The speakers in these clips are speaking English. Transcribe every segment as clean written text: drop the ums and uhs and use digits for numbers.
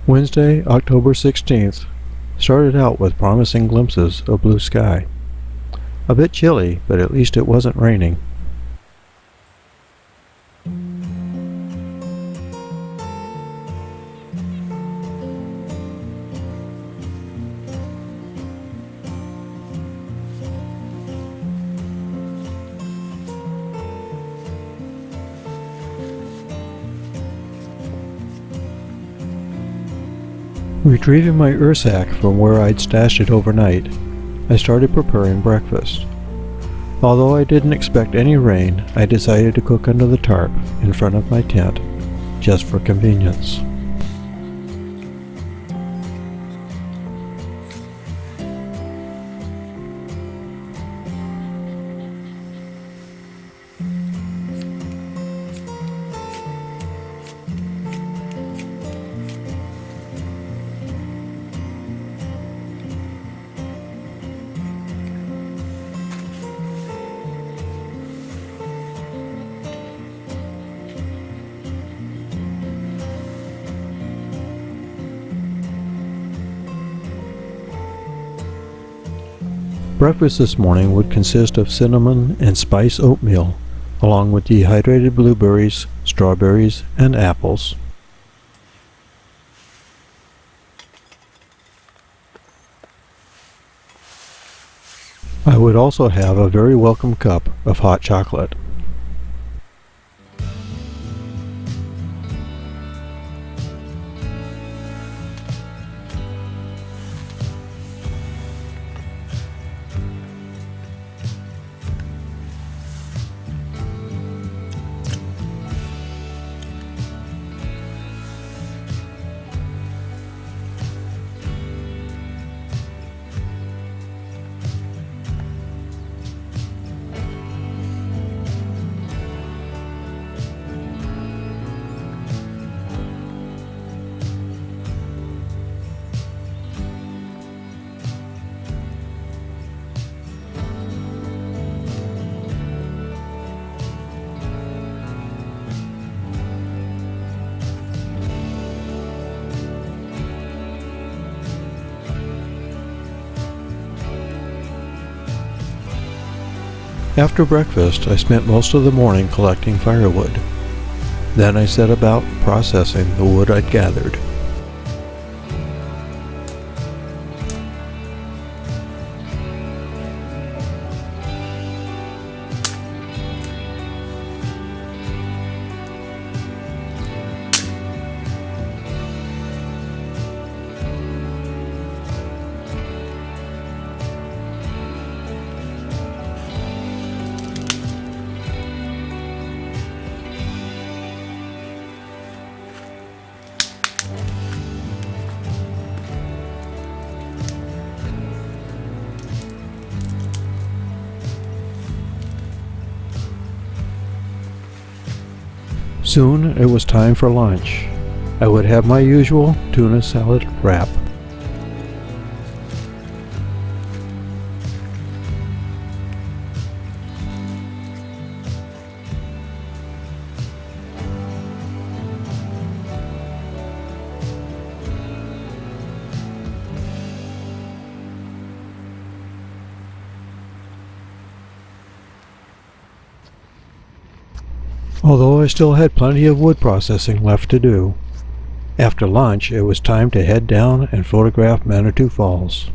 Wednesday, October 16th, started out with promising glimpses of blue sky. A bit chilly, but at least it wasn't raining. Retrieving my ursack from where I'd stashed it overnight, I started preparing breakfast. Although I didn't expect any rain, I decided to cook under the tarp in front of my tent, just for convenience. Breakfast this morning would consist of cinnamon and spice oatmeal, along with dehydrated blueberries, strawberries, and apples. I would also have a very welcome cup of hot chocolate. After breakfast, I spent most of the morning collecting firewood. Then I set about processing the wood I'd gathered. Soon it was time for lunch. I would have my usual tuna salad wrap. Although I still had plenty of wood processing left to do. After lunch, it was time to head down and photograph Manitou Falls.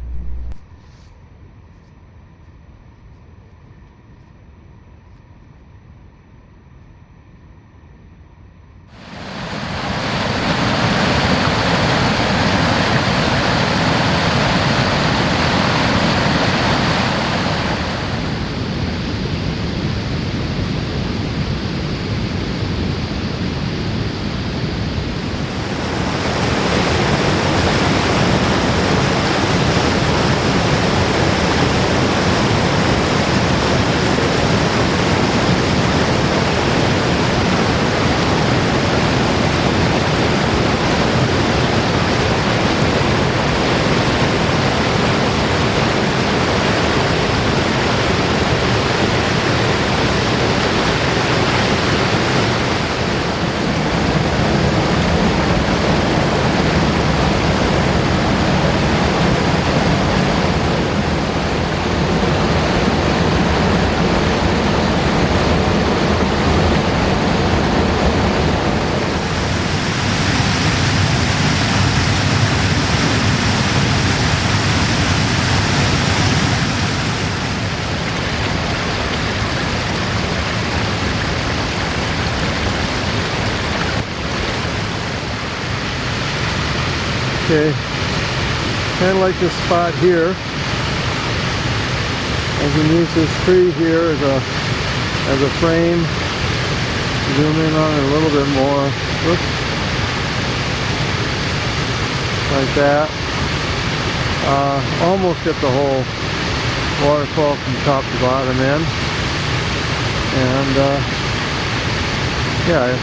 Okay, kind of like this spot here. I can use this tree here as a frame. Zoom in on it a little bit more. Whoops. Like that. Almost get the whole waterfall from top to bottom in. And yeah,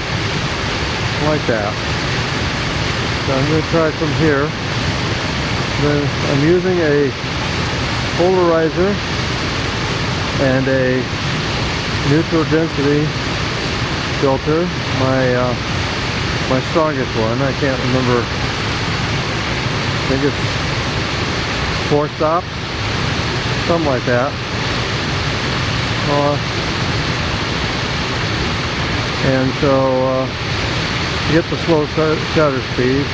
like that. So I'm going to try from here. Then I'm using a polarizer and a neutral density filter, my strongest one. I can't remember. I think it's 4 stops, something like that. And so to get the slow shutter speed,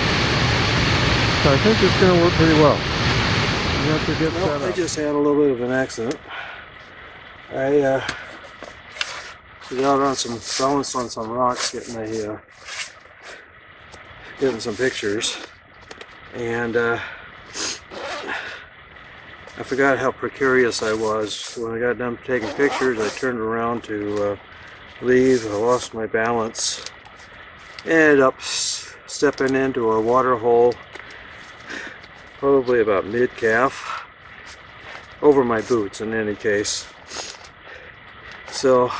so I think it's going to work pretty well. You have to get set up. I just had a little bit of an accident. I was out on some bounced on some rocks getting some pictures, and I forgot how precarious I was. When I got done taking pictures, I turned around to leave. I lost my balance, ended up stepping into a water hole, probably about mid-calf, over my boots in any case. So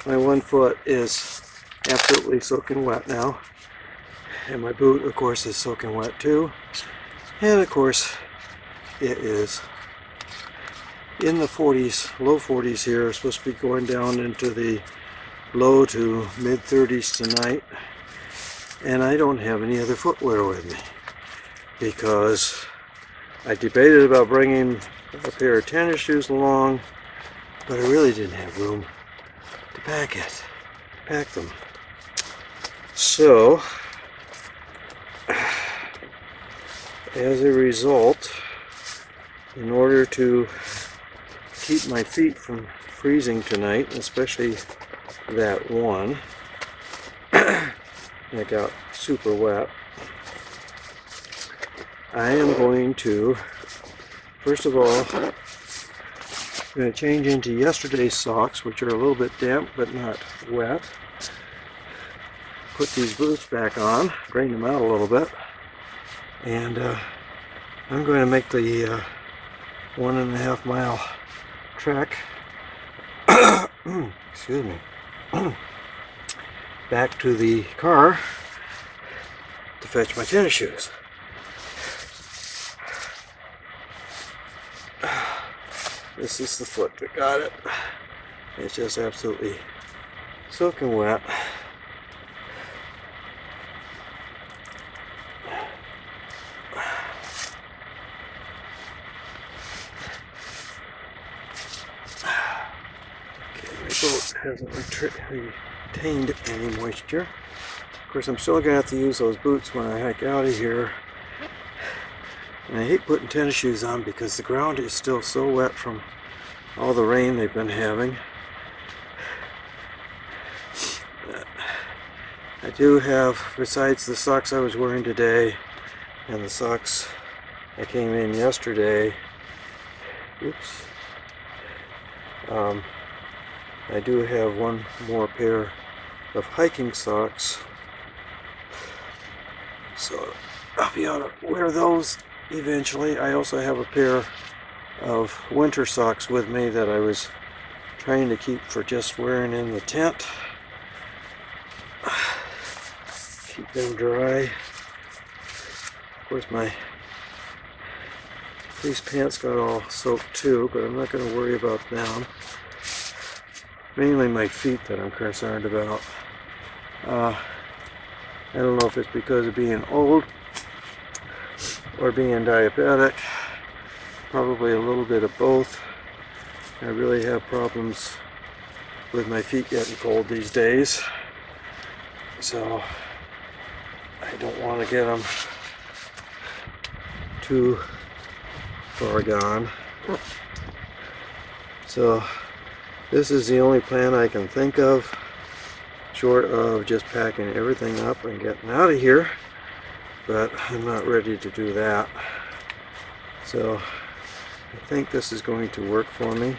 my one foot is absolutely soaking wet now, and my boot of course is soaking wet too, and of course it is in the 40s, low 40s here. It's supposed to be going down into the low to mid 30s tonight, and I don't have any other footwear with me because I debated about bringing a pair of tennis shoes along, but I really didn't have room to pack them. So as a result, in order to keep my feet from freezing tonight, especially that one that got super wet, I am going to, first of all, I'm going to change into yesterday's socks, which are a little bit damp but not wet. Put these boots back on, drain them out a little bit, and I'm going to make the 1.5 mile trek excuse me, back to the car to fetch my tennis shoes. This is the foot that got it. It's just absolutely soaking wet. Okay, my boat hasn't retained any moisture. Of course, I'm still going to have to use those boots when I hike out of here. And I hate putting tennis shoes on because the ground is still so wet from all the rain they've been having. I do have, besides the socks I was wearing today and the socks I came in yesterday, oops, I do have one more pair of hiking socks, so I'll be able to wear those eventually. I also have a pair of winter socks with me that I was trying to keep for just wearing in the tent. Keep them dry. Of course, my fleece pants got all soaked too, but I'm not going to worry about them. Mainly my feet that I'm concerned about. I don't know if it's because of being old or being diabetic. Probably a little bit of both. I really have problems with my feet getting cold these days, so I don't want to get them too far gone. So this is the only plan I can think of, short of just packing everything up and getting out of here. but I'm not ready to do that. So I think this is going to work for me.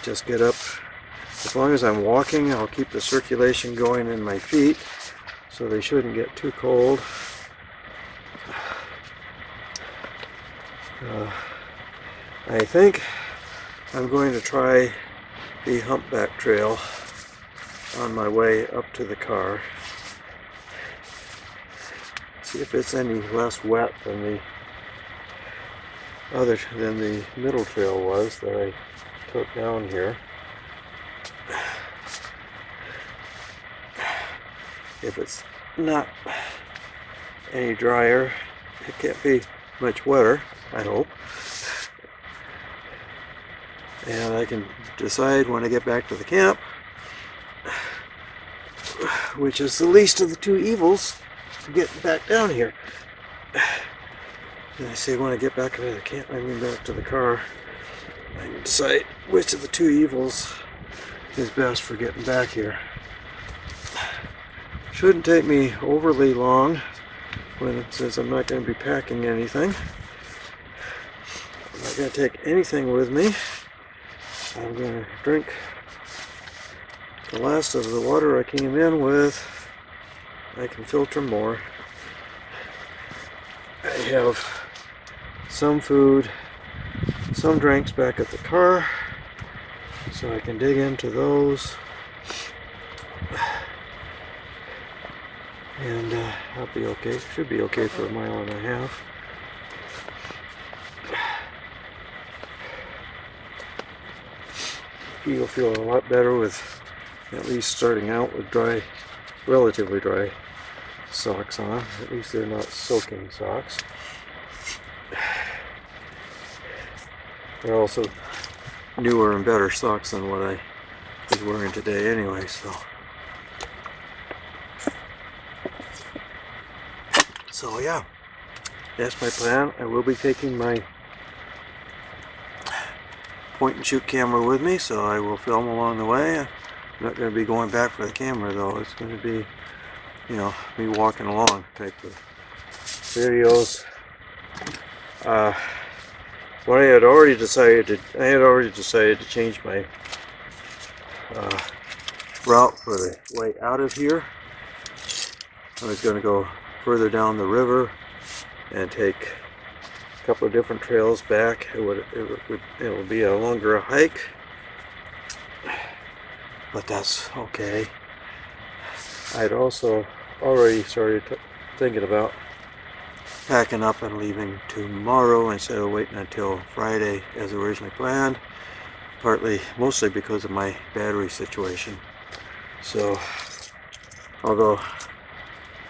Just get up. As long as I'm walking, I'll keep the circulation going in my feet so they shouldn't get too cold. I think I'm going to try the Humpback Trail on my way up to the car. See if it's any less wet than the middle trail was that I took down here. If it's not any drier, it can't be much wetter, I hope. And I can decide when I get back to the camp which is the least of the two evils to get back down here. And I say when I get back to the camp, I mean back to the car, I can decide which of the two evils is best for getting back here. Shouldn't take me overly long when it says I'm not going to be packing anything. I'm not going to take anything with me. I'm going to drink the last of the water I came in with. I can filter more. I have some food, some drinks back at the car, so I can dig into those. And I'll be okay. Should be okay for a mile and a half. You'll feel a lot better with at least starting out with dry, relatively dry socks on. At least they're not soaking socks. They're also newer and better socks than what I was wearing today anyway, so yeah, that's my plan. I will be taking my point and shoot camera with me, so I will film along the way. I'm not going to be going back for the camera though. It's going to be, you know, me walking along type of videos. What I had already decided to change my route for the way out of here. I was going to go further down the river and take a couple of different trails back. It would be a longer hike, but that's okay. I'd also already started thinking about packing up and leaving tomorrow instead of waiting until Friday as originally planned, mostly because of my battery situation. So although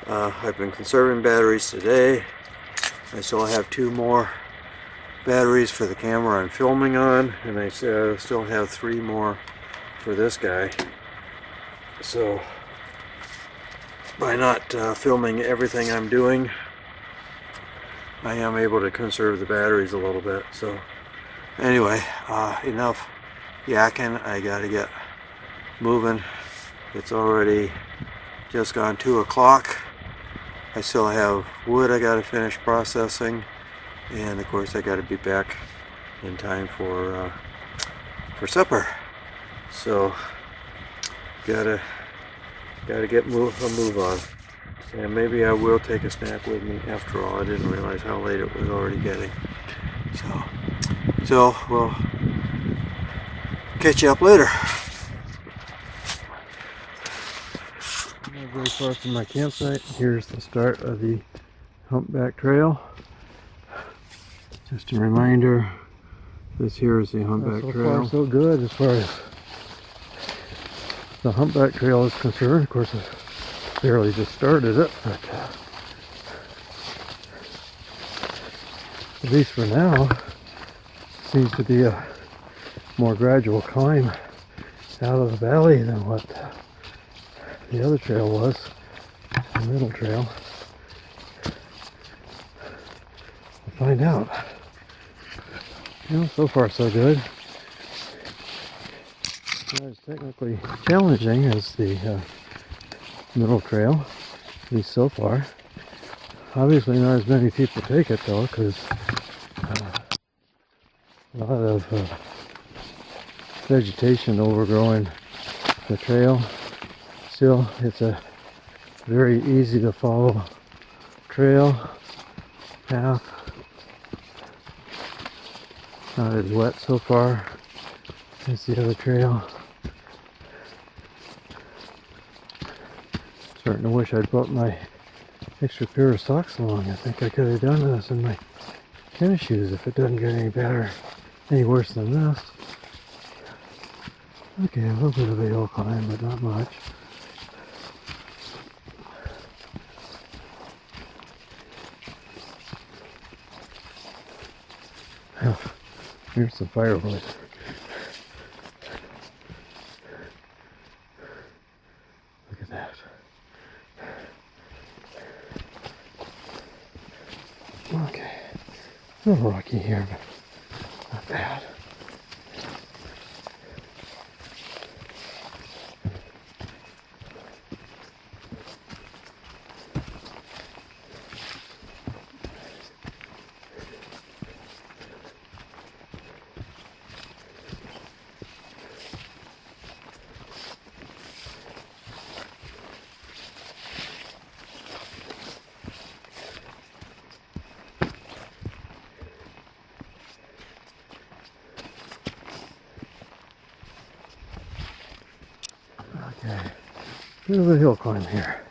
I've been conserving batteries today, I still have 2 more batteries for the camera I'm filming on, and I still have 3 more for this guy. So by not filming everything I'm doing, I am able to conserve the batteries a little bit. So anyway, enough yakking. I gotta get moving. It's already just gone 2 o'clock. I still have wood I gotta finish processing, and of course I gotta be back in time for supper. So gotta get a move on. And maybe I will take a snack with me after all. I didn't realize how late it was already getting. So we'll catch you up later. I'm not very far from my campsite. Here's the start of the Humpback Trail. Just a reminder, this here is the Humpback Trail. So far so good as far as the Humpback Trail is concerned. Of course, I barely just started it, but at least for now, seems to be a more gradual climb out of the valley than what the other trail was, the middle trail. We'll find out. You know, so far so good. Not as technically challenging as the middle trail, at least so far. Obviously not as many people take it though, because a lot of vegetation overgrowing the trail. Still, it's a very easy to follow trail path. Not as wet so far as the other trail. Starting to wish I'd brought my extra pair of socks along. I think I could have done this in my tennis shoes if it doesn't get any better, any worse than this. Okay, a little bit of a hill climb, but not much. Here's some firewood. Look at that. Okay, a little rocky here, but not bad. Okay, bit of a hill climb here.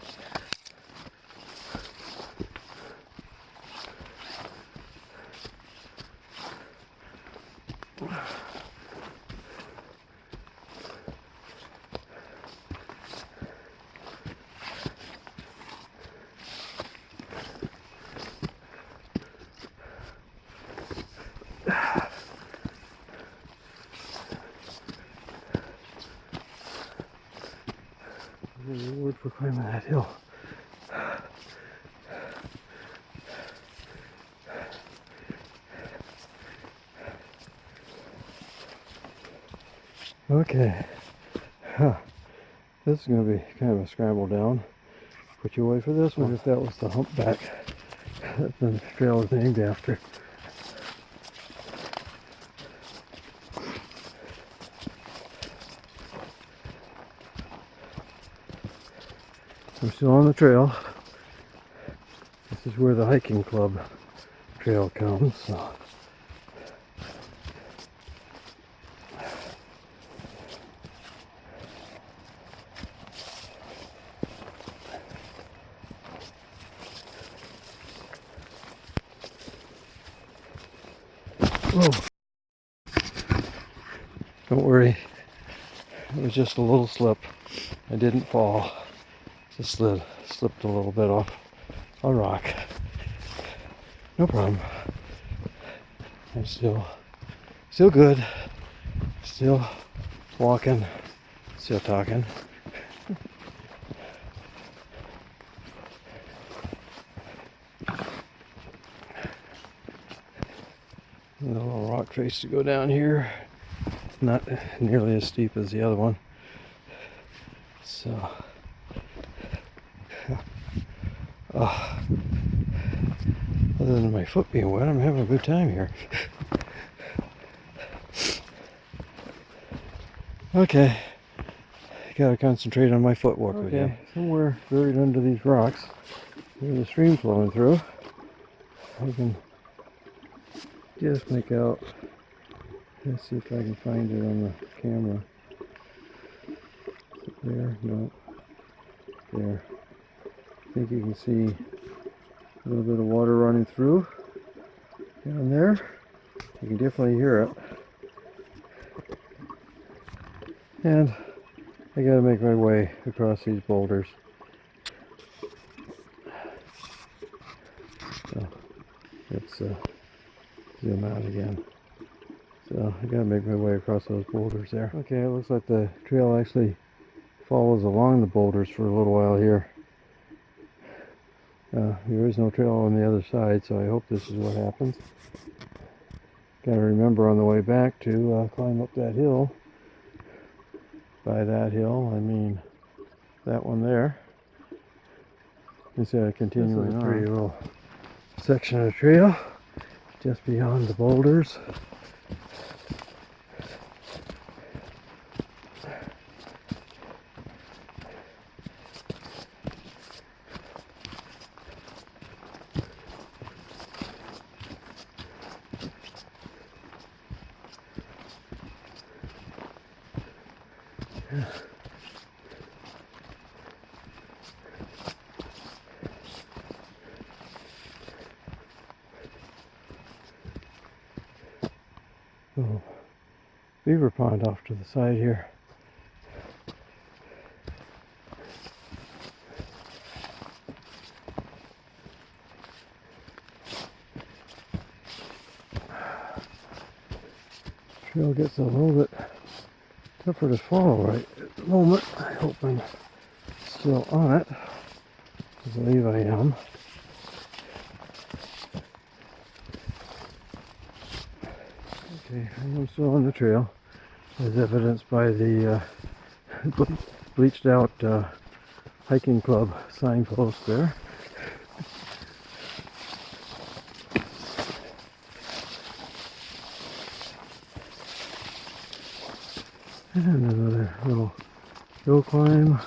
Reward for climbing that hill. Okay, this is going to be kind of a scramble down. Put you away for this one if that was the Humpback that the trail is named after. I'm still on the trail. This is where the hiking club trail comes. So. Whoa. Don't worry, it was just a little slip. I didn't fall. Just slipped a little bit off a rock. No problem. I'm still good. Still walking. Still talking. A little rock face to go down here. Not nearly as steep as the other one. So, other than my foot being wet, I'm having a good time here. Okay, gotta concentrate on my footwork again. Somewhere buried under these rocks, there's a stream flowing through. I can just make out. Let's see if I can find it on the camera. Is it there? No. There. I think you can see a little bit of water running through down there. You can definitely hear it. And I gotta make my way across these boulders. So let's zoom out again. So I gotta make my way across those boulders there. Okay, it looks like the trail actually follows along the boulders for a little while here. There is no trail on the other side, so I hope this is what happens. Gotta remember on the way back to climb up that hill. By that hill, I mean that one there. instead of continuing on. Pretty little section of trail just beyond the boulders. Oh, beaver pond off to the side here. Trail gets a little bit tougher to follow right at the moment. I hope I'm still on it. I believe I am. Okay, I'm still on the trail, as evidenced by the bleached out hiking club signpost there. And another little hill climb.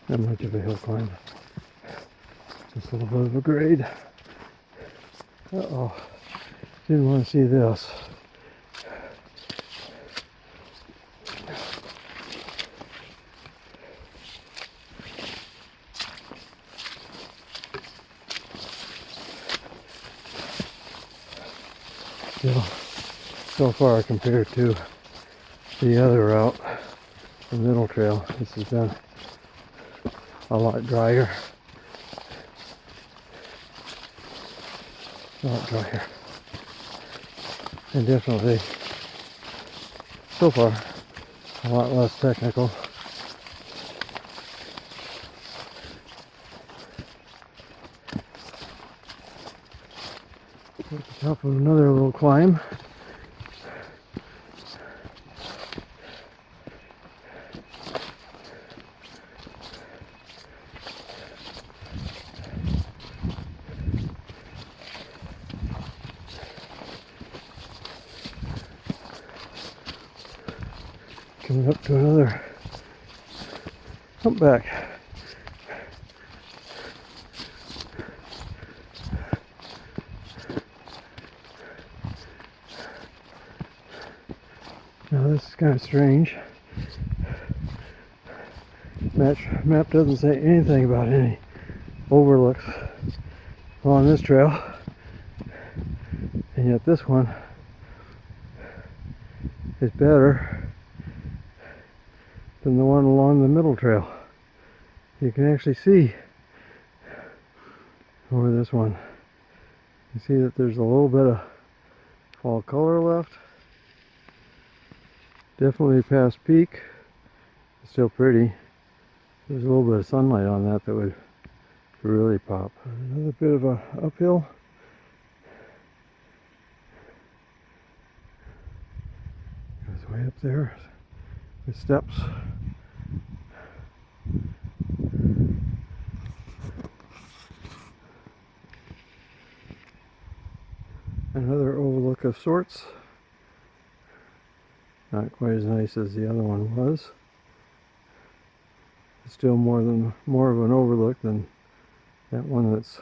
Not much of a hill climb, just a little bit of a grade. Uh-oh, didn't want to see this. Still, so far compared to the other route, the middle trail, this has been a lot drier. A lot drier. And definitely, so far, a lot less technical. At the top of another little climb. Coming up to another humpback. Now this is kind of strange. Map doesn't say anything about any overlooks on this trail, and yet this one is better than the one along the middle trail. You can actually see over this one. You see that there's a little bit of fall color left. Definitely past peak. It's still pretty. There's a little bit of sunlight on that that would really pop. Another bit of a uphill. Goes way up there with steps. Another overlook of sorts. Not quite as nice as the other one was. Still more of an overlook than that one that's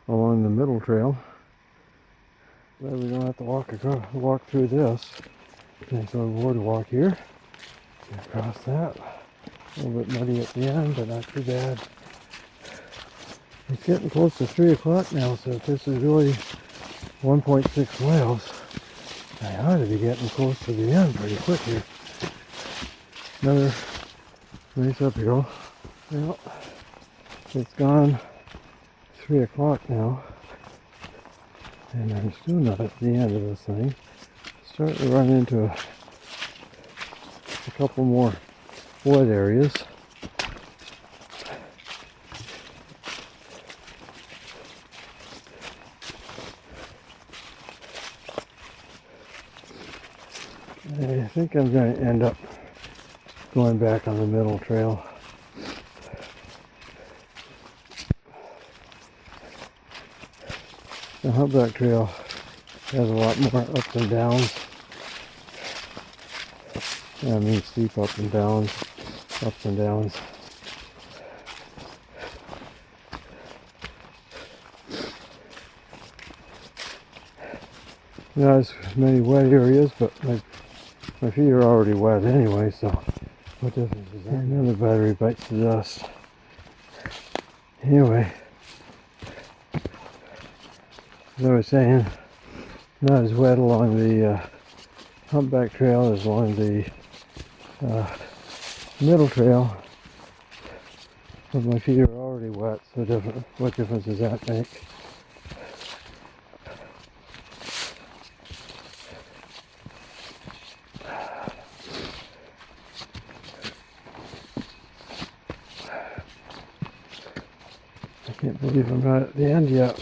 along the middle trail. Glad we don't have to walk through this. Nice little boardwalk here. Get across that. A little bit muddy at the end, but not too bad. It's getting close to 3 o'clock now, so if this is really 1.6 miles, I ought to be getting close to the end pretty quick here. Another nice uphill. Well, it's gone 3 o'clock now, and I'm still not at the end of this thing. Starting to run into a couple more wood areas. I think I'm going to end up going back on the middle trail. The Humpback Trail has a lot more ups and downs. I mean steep ups and downs. Not as many wet areas, but my feet are already wet anyway, so what difference is that? Another battery bites the dust. Anyway, as I was saying, not as wet along the Humpback Trail as along the middle trail, but my feet are already wet, so what difference does that make? I can't believe I'm not at the end yet.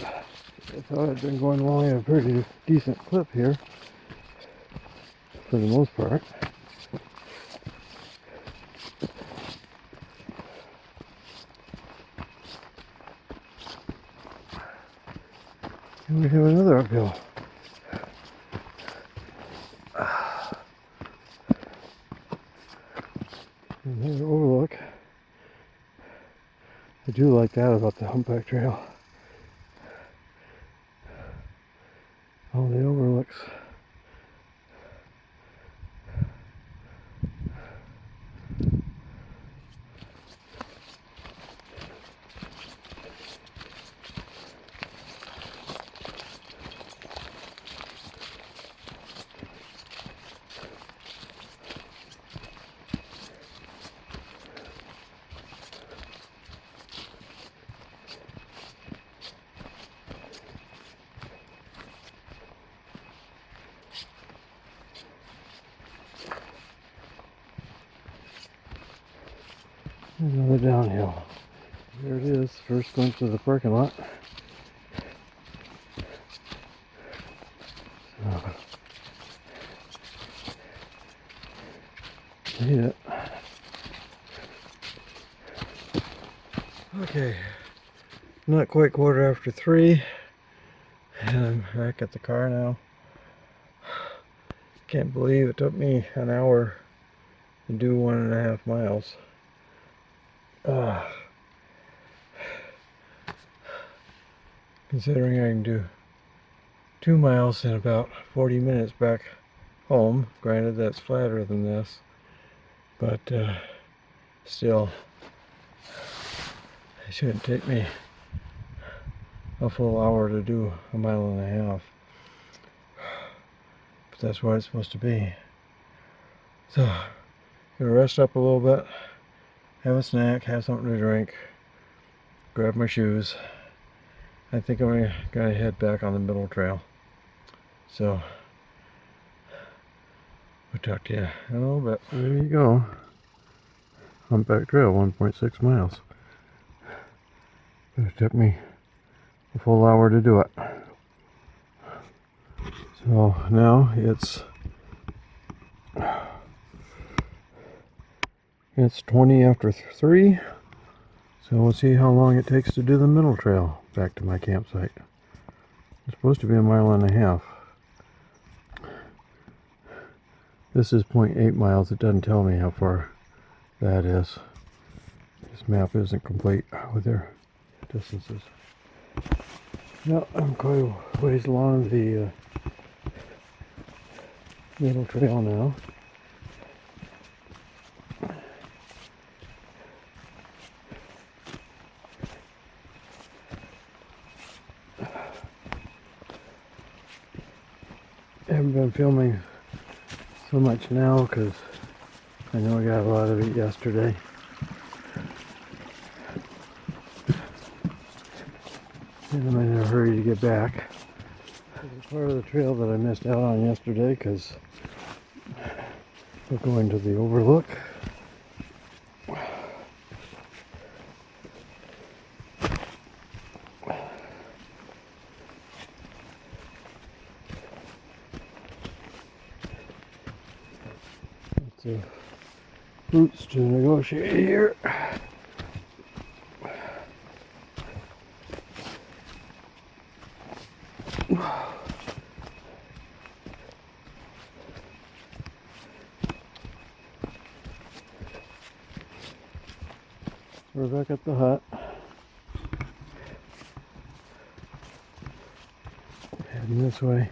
I thought I'd been going along at a pretty decent clip here, for the most part. And we have another uphill. And there's an overlook. I do like that about the Humpback Trail. All the overlooks. Another downhill. There it is, first glimpse of the parking lot. See it. Okay, not quite 3:15, and I'm back at the car now. Can't believe it took me an hour to do 1.5 miles. Considering I can do 2 miles in about 40 minutes back home. Granted, that's flatter than this, but still, it shouldn't take me a full hour to do 1.5 miles. But that's what it's supposed to be. So, gonna rest up a little bit, have a snack, have something to drink, grab my shoes. I think I'm gonna head back on the middle trail. So, we'll talk to you in a little bit. There you go. Humpback Trail, 1.6 miles. It took me a full hour to do it. So now it's 20 after 3. So we'll see how long it takes to do the middle trail back to my campsite. It's supposed to be 1.5 miles. This is 0.8 miles. It doesn't tell me how far that is. This map isn't complete with their distances. Now I'm quite a ways along the middle trail now. I haven't been filming so much now because I know I got a lot of it yesterday. And I'm in a hurry to get back. This is part of the trail that I missed out on yesterday because we're going to the overlook. roots to negotiate here. We're back at the hut. Heading this way.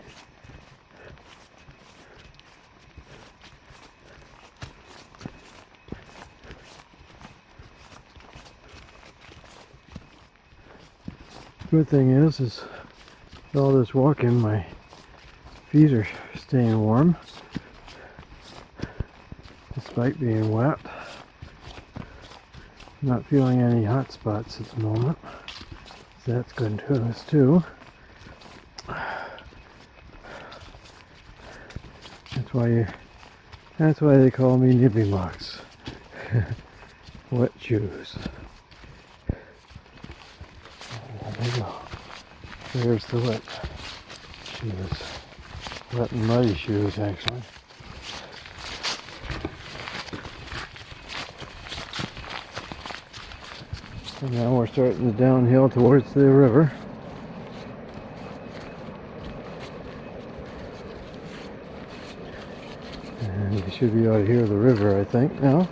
Good thing is with all this walking, my feet are staying warm despite being wet. Not feeling any hot spots at the moment, so that's good news too. That's why they call me Nippy Mucks. Wet shoes. There we go. There's the wet shoes. Wet and muddy shoes, actually. And now we're starting the downhill towards the river. And you should be able to hear the river, I think, now.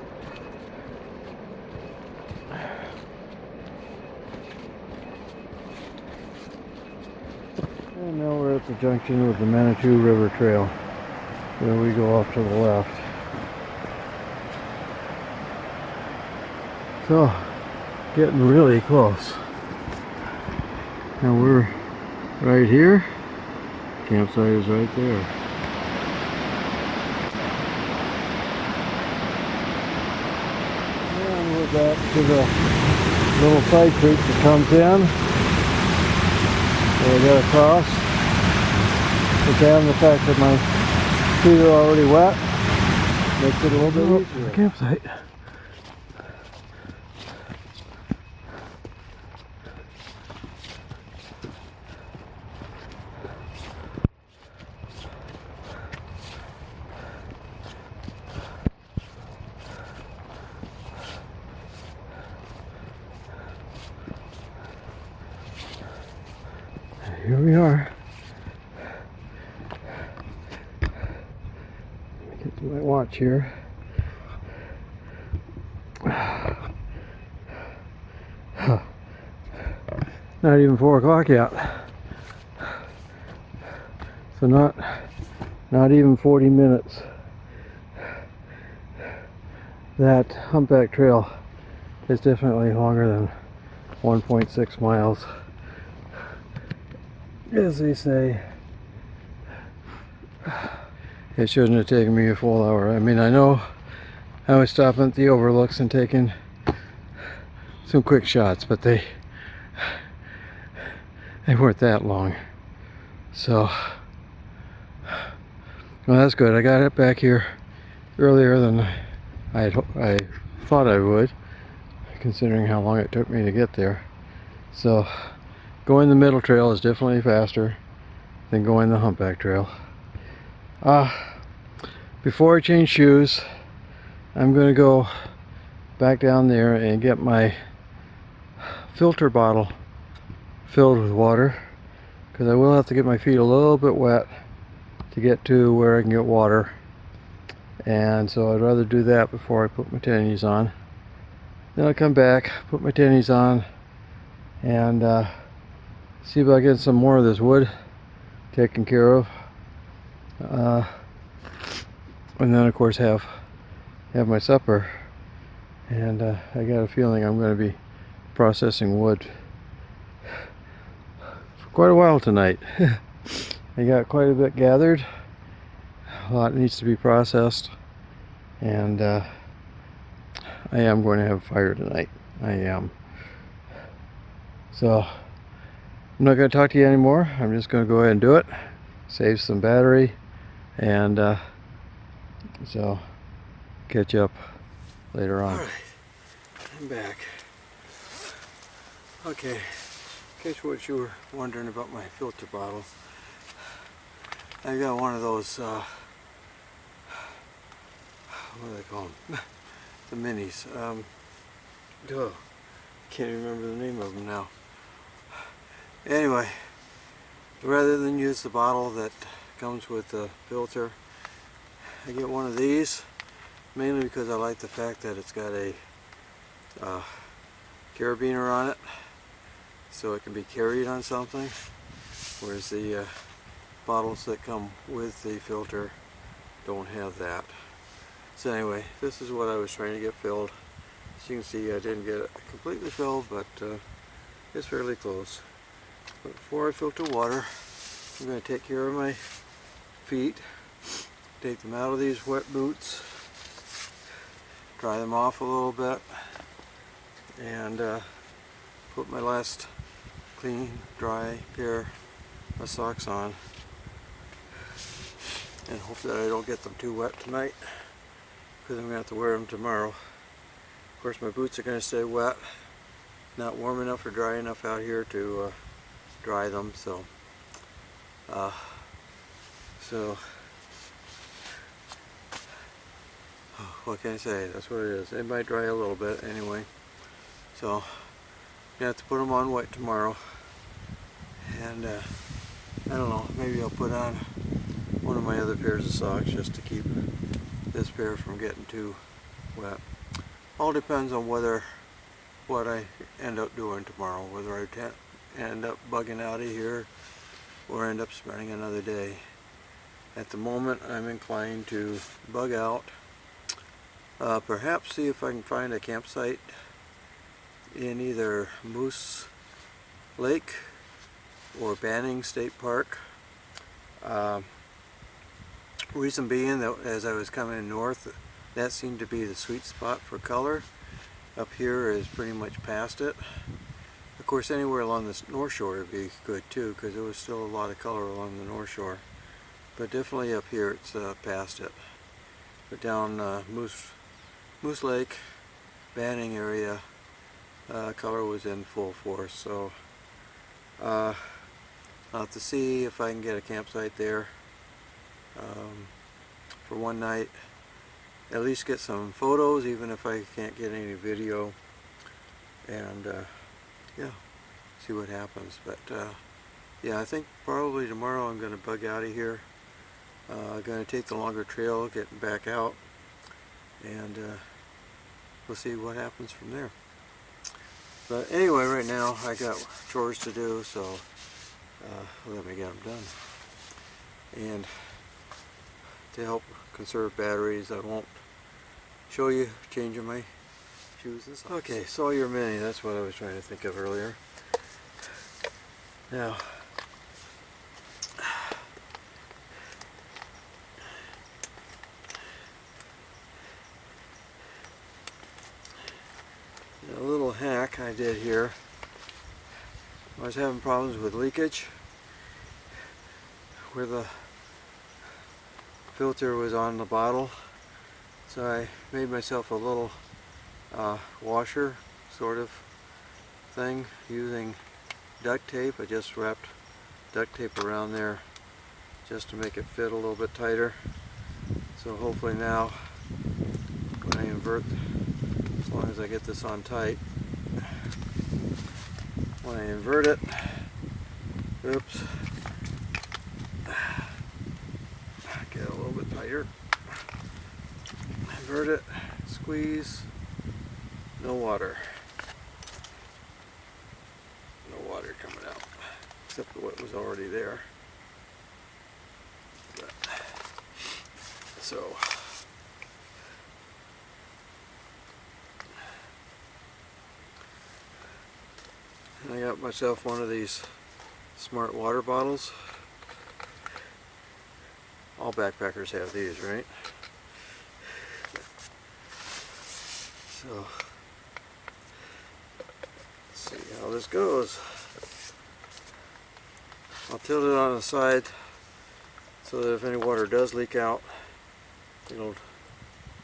And now we're at the junction with the Manitou River Trail, where we go off to the left. So, getting really close. And we're right here. Campsite is right there. And we're back to the little side creek that comes in. So we gotta cross. But damn, the fact that my feet are already wet makes it a little bit easier. Campsite. Here we are. Let me get to my watch here. Not even 4 o'clock yet. So not even 40 minutes. That Humpback Trail is definitely longer than 1.6 miles. As they say, it shouldn't have taken me a full hour. I mean, I know I was stopping at the overlooks and taking some quick shots, but they weren't that long. So, well, that's good. I got it back here earlier than I thought I would, considering how long it took me to get there. So, going the middle trail is definitely faster than going the Humpback Trail. Before I change shoes, I'm going to go back down there and get my filter bottle filled with water, because I will have to get my feet a little bit wet to get to where I can get water. And so I'd rather do that before I put my tennies on. Then I'll come back, put my tennies on, and see if I get some more of this wood taken care of, and then of course have my supper. And I got a feeling I'm going to be processing wood for quite a while tonight. I got quite a bit gathered. A lot needs to be processed, and I am going to have a fire tonight. I am. So I'm not going to talk to you anymore. I'm just going to go ahead and do it, save some battery, and so catch up later on. Alright, I'm back. Okay, in case what you were wondering about my filter bottle, I got one of those, what do they call them? the minis. Oh, can't remember the name of them now. Anyway, rather than use the bottle that comes with the filter, I get one of these, mainly because I like the fact that it's got a carabiner on it, so it can be carried on something, whereas the bottles that come with the filter don't have that. So anyway, this is what I was trying to get filled. As you can see, I didn't get it completely filled, but it's fairly close. But before I filter water, I'm going to take care of my feet, take them out of these wet boots, dry them off a little bit, and put my last clean, dry pair of socks on, and hope that I don't get them too wet tonight, because I'm going to have to wear them tomorrow. Of course, my boots are going to stay wet, not warm enough or dry enough out here to dry them, so what can I say? That's what it is. It might dry a little bit anyway, so I'm going to have to put them on wet tomorrow, and I don't know, maybe I'll put on one of my other pairs of socks just to keep this pair from getting too wet. All depends on what I end up doing tomorrow, whether I end up bugging out of here or end up spending another day. At the moment, I'm inclined to bug out, perhaps see if I can find a campsite in either Moose Lake or Banning State Park. Reason being that as I was coming north, that seemed to be the sweet spot for color. Up here is pretty much past it. Of course, anywhere along the North Shore would be good too, because there was still a lot of color along the North Shore. But definitely up here it's past it. But down Moose Lake, Banning area, color was in full force. So I'll have to see if I can get a campsite there for one night. At least get some photos, even if I can't get any video, and yeah, see what happens. But yeah, I think probably tomorrow I'm going to bug out of here. I'm going to take the longer trail, getting back out, and we'll see what happens from there. But anyway, right now I got chores to do, so let me get them done. And to help conserve batteries, I won't show you changing my shoes and socks. Okay, Sawyer Mini, that's what I was trying to think of earlier. Now, a little hack I did here. I was having problems with leakage where the filter was on the bottle, so I made myself a little washer sort of thing using duct tape. I just wrapped duct tape around there just to make it fit a little bit tighter. So hopefully now when I invert, as long as I get this on tight, when I invert it, oops, get it a little bit tighter, invert it, squeeze, no water coming out, except for what was already there. But, so I got myself one of these smart water bottles. All backpackers have these, right? So let's see how this goes. I'll tilt it on the side so that if any water does leak out, it'll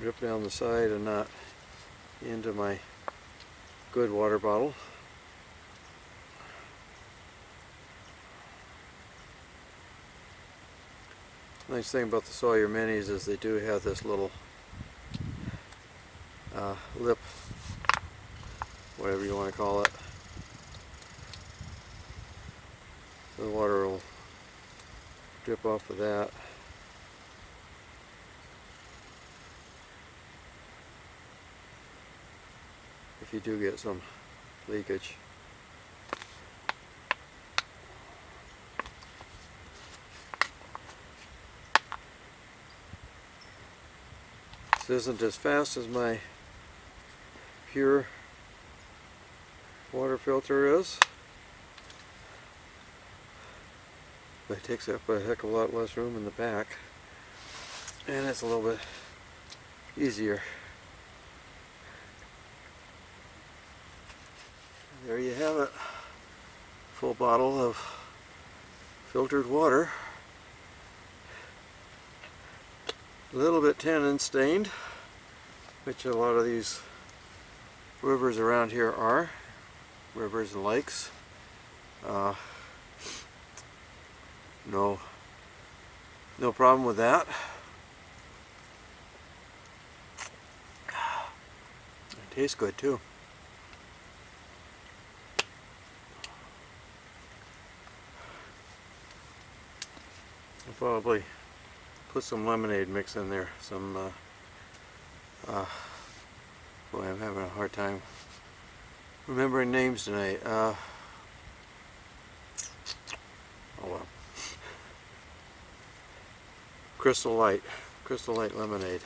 drip down the side and not into my good water bottle. Nice thing about the Sawyer Minis is they do have this little lip, whatever you want to call it. The water will drip off of that. If you do get some leakage. This isn't as fast as my pure water filter is, but it takes up a heck of a lot less room in the back, and it's a little bit easier. There you have it, full bottle of filtered water. A little bit tannin stained, which a lot of these rivers around here are, rivers and lakes. No problem with that. It tastes good too. I'll probably put some lemonade mix in there. Boy, I'm having a hard time remembering names tonight. Oh well. Crystal Light lemonade.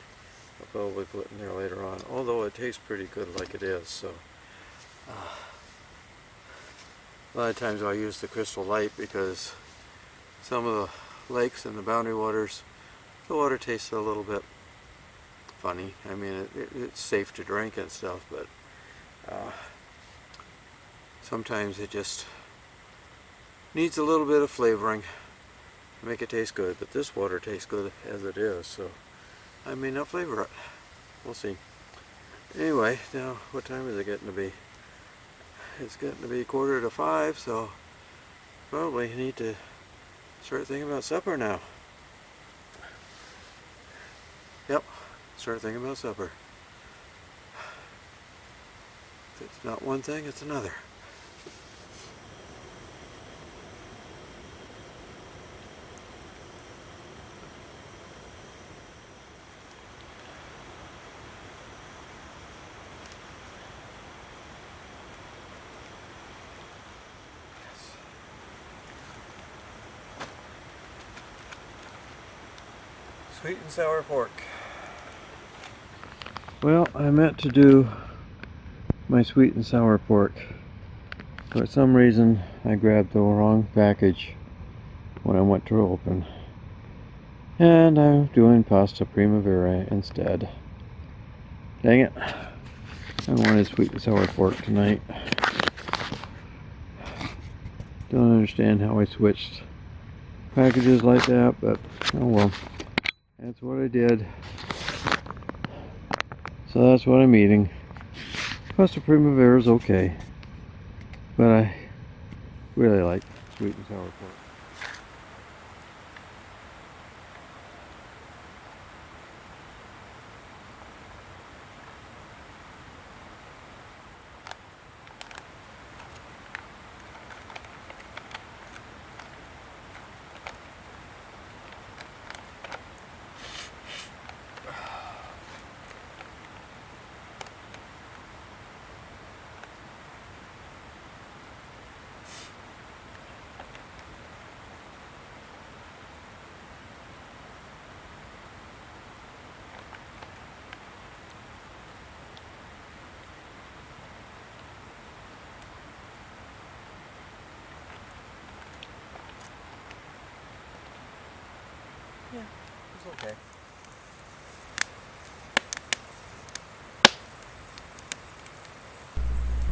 I'll probably put in there later on. Although it tastes pretty good like it is. So a lot of times I'll use the Crystal Light because some of the lakes and the boundary waters, the water tastes a little bit funny. I mean, it's safe to drink and stuff, but sometimes it just needs a little bit of flavoring to make it taste good. But this water tastes good as it is, so I may not flavor it. We'll see. Anyway, now what time is it getting to be? It's getting to be 4:45, so probably need to start thinking about supper now. Yep, start thinking about supper. If it's not one thing, it's another. Sweet and sour pork. Well, I meant to do my sweet and sour pork. For some reason, I grabbed the wrong package when I went to open. And I'm doing pasta primavera instead. Dang it. I wanted sweet and sour pork tonight. Don't understand how I switched packages like that, but oh well. That's what I did. So that's what I'm eating. Pasta primavera is okay, but I really like sweet and sour pork. Yeah, it's okay.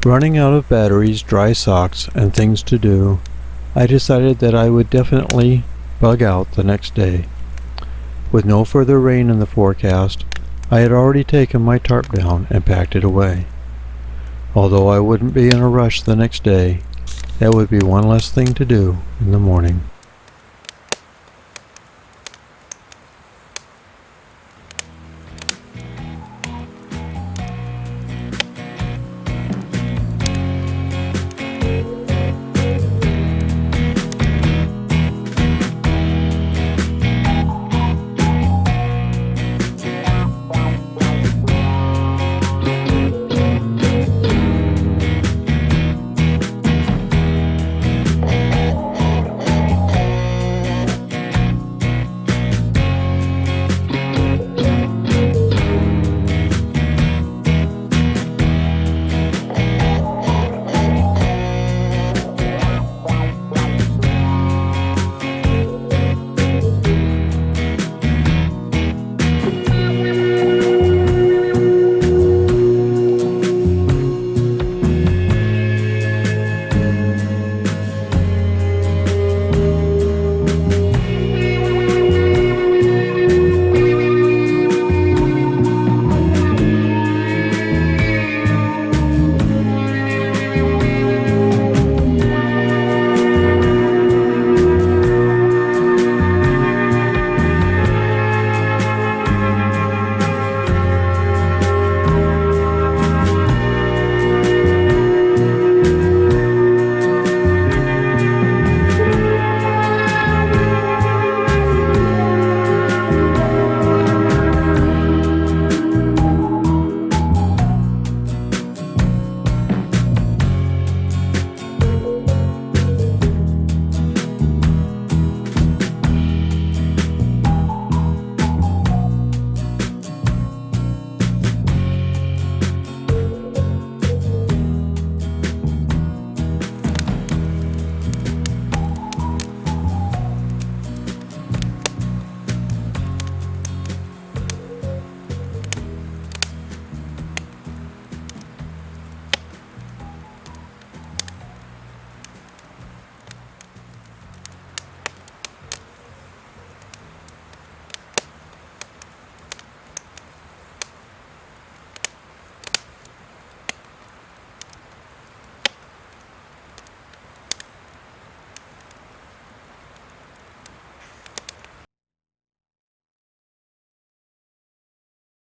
Running out of batteries, dry socks, and things to do, I decided that I would definitely bug out the next day. With no further rain in the forecast, I had already taken my tarp down and packed it away. Although I wouldn't be in a rush the next day, that would be one less thing to do in the morning.